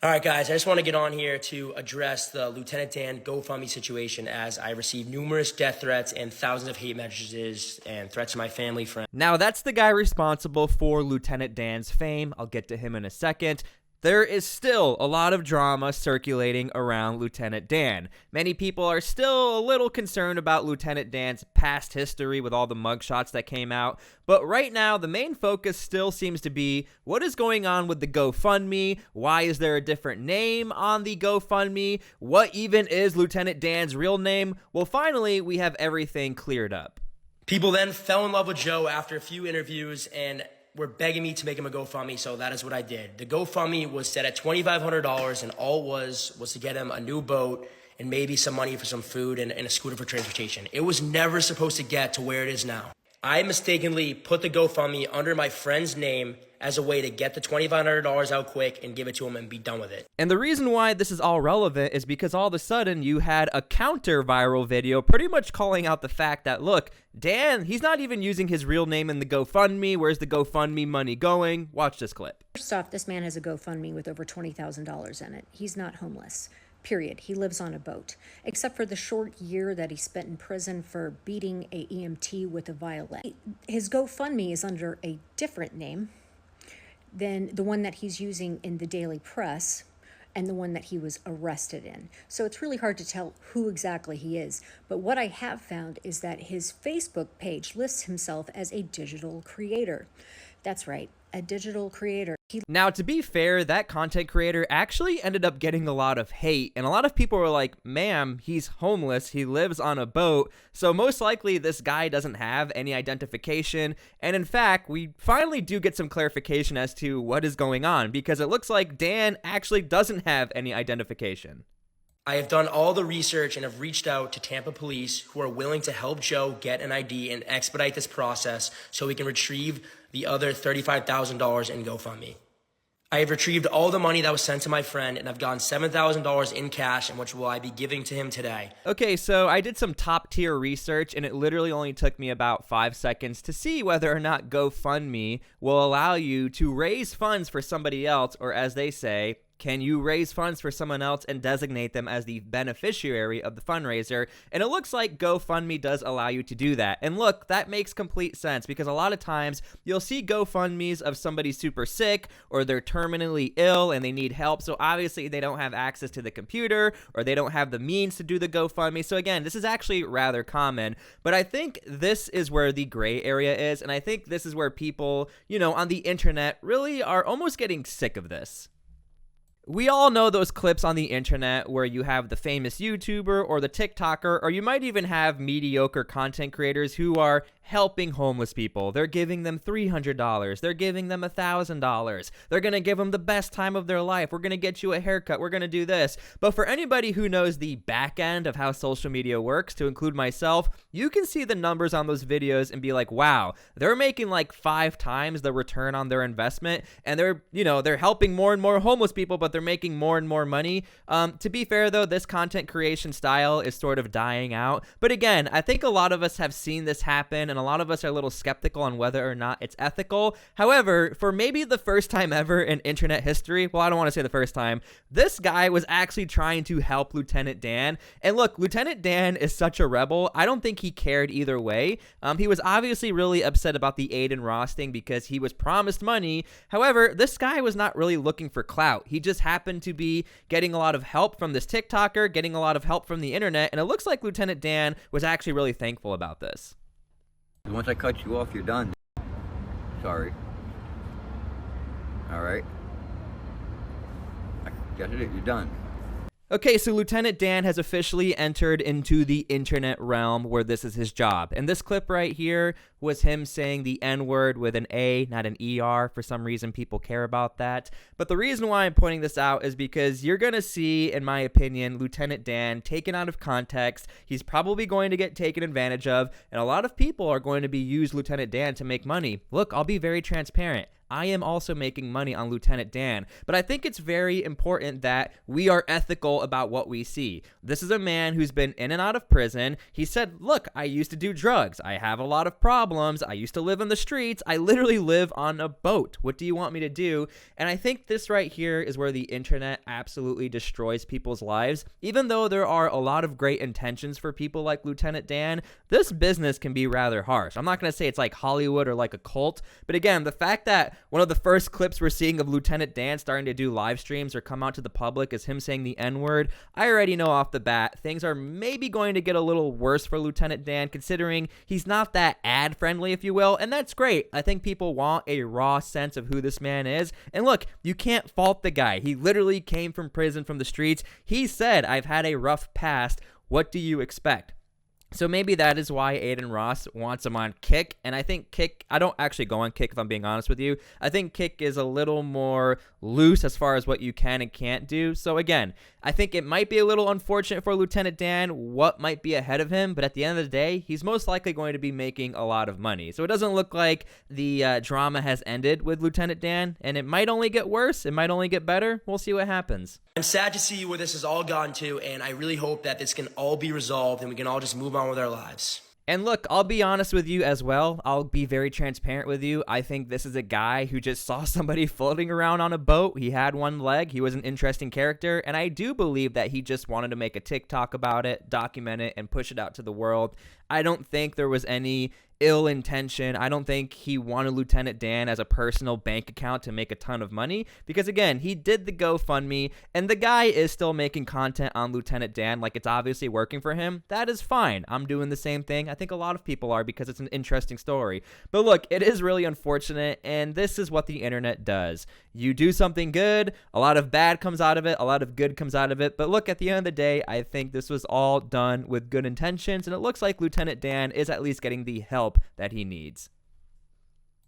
All right, guys, I just want to get on here to address the Lieutenant Dan GoFundMe situation, as I received numerous death threats and thousands of hate messages and threats to my family, friends. Now, that's the guy responsible for Lieutenant Dan's fame. I'll get to him in a second. There is still a lot of drama circulating around Lieutenant Dan. Many people are still a little concerned about Lieutenant Dan's past history with all the mugshots that came out, but right now the main focus still seems to be what is going on with the GoFundMe, why is there a different name on the GoFundMe, what even is Lieutenant Dan's real name? Well, finally, we have everything cleared up. People then fell in love with Joe after a few interviews and were begging me to make him a GoFundMe, so that is what I did. The GoFundMe was set at $2,500, and all it was to get him a new boat and maybe some money for some food and a scooter for transportation. It was never supposed to get to where it is now. I mistakenly put the GoFundMe under my friend's name as a way to get the $2,500 out quick and give it to him and be done with it. And the reason why this is all relevant is because all of a sudden you had a counter viral video pretty much calling out the fact that, look, Dan, he's not even using his real name in the GoFundMe. Where's the GoFundMe money going? Watch this clip. First off, this man has a GoFundMe with over $20,000 in it. He's not homeless. Period. He lives on a boat, except for the short year that he spent in prison for beating a EMT with a violin. His GoFundMe is under a different name than the one that he's using in the daily press and the one that he was arrested in. So it's really hard to tell who exactly he is. But what I have found is that his Facebook page lists himself as a digital creator. That's right, a digital creator. Now, to be fair, that content creator actually ended up getting a lot of hate, and a lot of people were like, ma'am, he's homeless, he lives on a boat, so most likely this guy doesn't have any identification, and in fact, we finally do get some clarification as to what is going on, because it looks like Dan actually doesn't have any identification. I have done all the research and have reached out to Tampa police, who are willing to help Joe get an ID and expedite this process so we can retrieve the other $35,000 in GoFundMe. I have retrieved all the money that was sent to my friend, and I've gotten $7,000 in cash, and which will I be giving to him today. Okay, so I did some top tier research, and it literally only took me about 5 seconds to see whether or not GoFundMe will allow you to raise funds for somebody else, or as they say, can you raise funds for someone else and designate them as the beneficiary of the fundraiser? And it looks like GoFundMe does allow you to do that. And look, that makes complete sense, because a lot of times you'll see GoFundMes of somebody super sick or they're terminally ill and they need help. So obviously they don't have access to the computer or they don't have the means to do the GoFundMe. So again, this is actually rather common, but I think this is where the gray area is. And I think this is where people, on the internet really are almost getting sick of this. We all know those clips on the internet where you have the famous YouTuber or the TikToker, or you might even have mediocre content creators who are helping homeless people. They're giving them $300. They're giving them $1,000. They're going to give them the best time of their life. We're going to get you a haircut. We're going to do this. But for anybody who knows the back end of how social media works, to include myself, you can see the numbers on those videos and be like, wow, they're making like 5 times the return on their investment. And they're helping more and more homeless people, but they're making more and more money. To be fair though, this content creation style is sort of dying out. But again, I think a lot of us have seen this happen, and a lot of us are a little skeptical on whether or not it's ethical. However, for maybe the first time ever in internet history, well, I don't want to say the first time, this guy was actually trying to help Lieutenant Dan. And look, Lieutenant Dan is such a rebel. I don't think he cared either way. He was obviously really upset about the Aiden Ross thing because he was promised money. However, this guy was not really looking for clout. He just happened to be getting a lot of help from this TikToker, getting a lot of help from the internet, and it looks like Lieutenant Dan was actually really thankful about this. Once I cut you off, you're done. Sorry. All right. I guess it is. You're done. Okay, so Lieutenant Dan has officially entered into the internet realm where this is his job. And this clip right here was him saying the N-word with an A, not an ER. For some reason, people care about that. But the reason why I'm pointing this out is because you're going to see, in my opinion, Lieutenant Dan taken out of context. He's probably going to get taken advantage of. And a lot of people are going to be used Lieutenant Dan to make money. Look, I'll be very transparent. I am also making money on Lieutenant Dan. But I think it's very important that we are ethical about what we see. This is a man who's been in and out of prison. He said, look, I used to do drugs. I have a lot of problems. I used to live in the streets. I literally live on a boat. What do you want me to do? And I think this right here is where the internet absolutely destroys people's lives. Even though there are a lot of great intentions for people like Lieutenant Dan, this business can be rather harsh. I'm not going to say it's like Hollywood or like a cult, but again, the fact that one of the first clips we're seeing of Lieutenant Dan starting to do live streams or come out to the public is him saying the N-word, I already know off the bat things are maybe going to get a little worse for Lieutenant Dan, considering he's not that ad friendly, if you will, and that's great. I think people want a raw sense of who this man is. And look, you can't fault the guy. He literally came from prison, from the streets. He said, I've had a rough past. What do you expect? So maybe that is why Aiden Ross wants him on Kick. And I think Kick, I don't actually go on Kick if I'm being honest with you. I think Kick is a little more loose as far as what you can and can't do. So again, I think it might be a little unfortunate for Lieutenant Dan what might be ahead of him. But at the end of the day, he's most likely going to be making a lot of money. So it doesn't look like the drama has ended with Lieutenant Dan. And it might only get worse. It might only get better. We'll see what happens. I'm sad to see where this has all gone to, and I really hope that this can all be resolved and we can all just move on with our lives. And look, I'll be honest with you as well. I'll be very transparent with you. I think this is a guy who just saw somebody floating around on a boat. He had one leg. He was an interesting character. And I do believe that he just wanted to make a TikTok about it, document it, and push it out to the world. I don't think there was any ill intention. I don't think he wanted Lieutenant Dan as a personal bank account to make a ton of money, because again, he did the GoFundMe and the guy is still making content on Lieutenant Dan. Like, it's obviously working for him. That is fine. I'm doing the same thing. I think a lot of people are, because it's an interesting story. But look, it is really unfortunate, and this is what the internet does. You do something good, a lot of bad comes out of it, a lot of good comes out of it. But look, at the end of the day, I think this was all done with good intentions, and it looks like Lieutenant Dan is at least getting the help that he needs.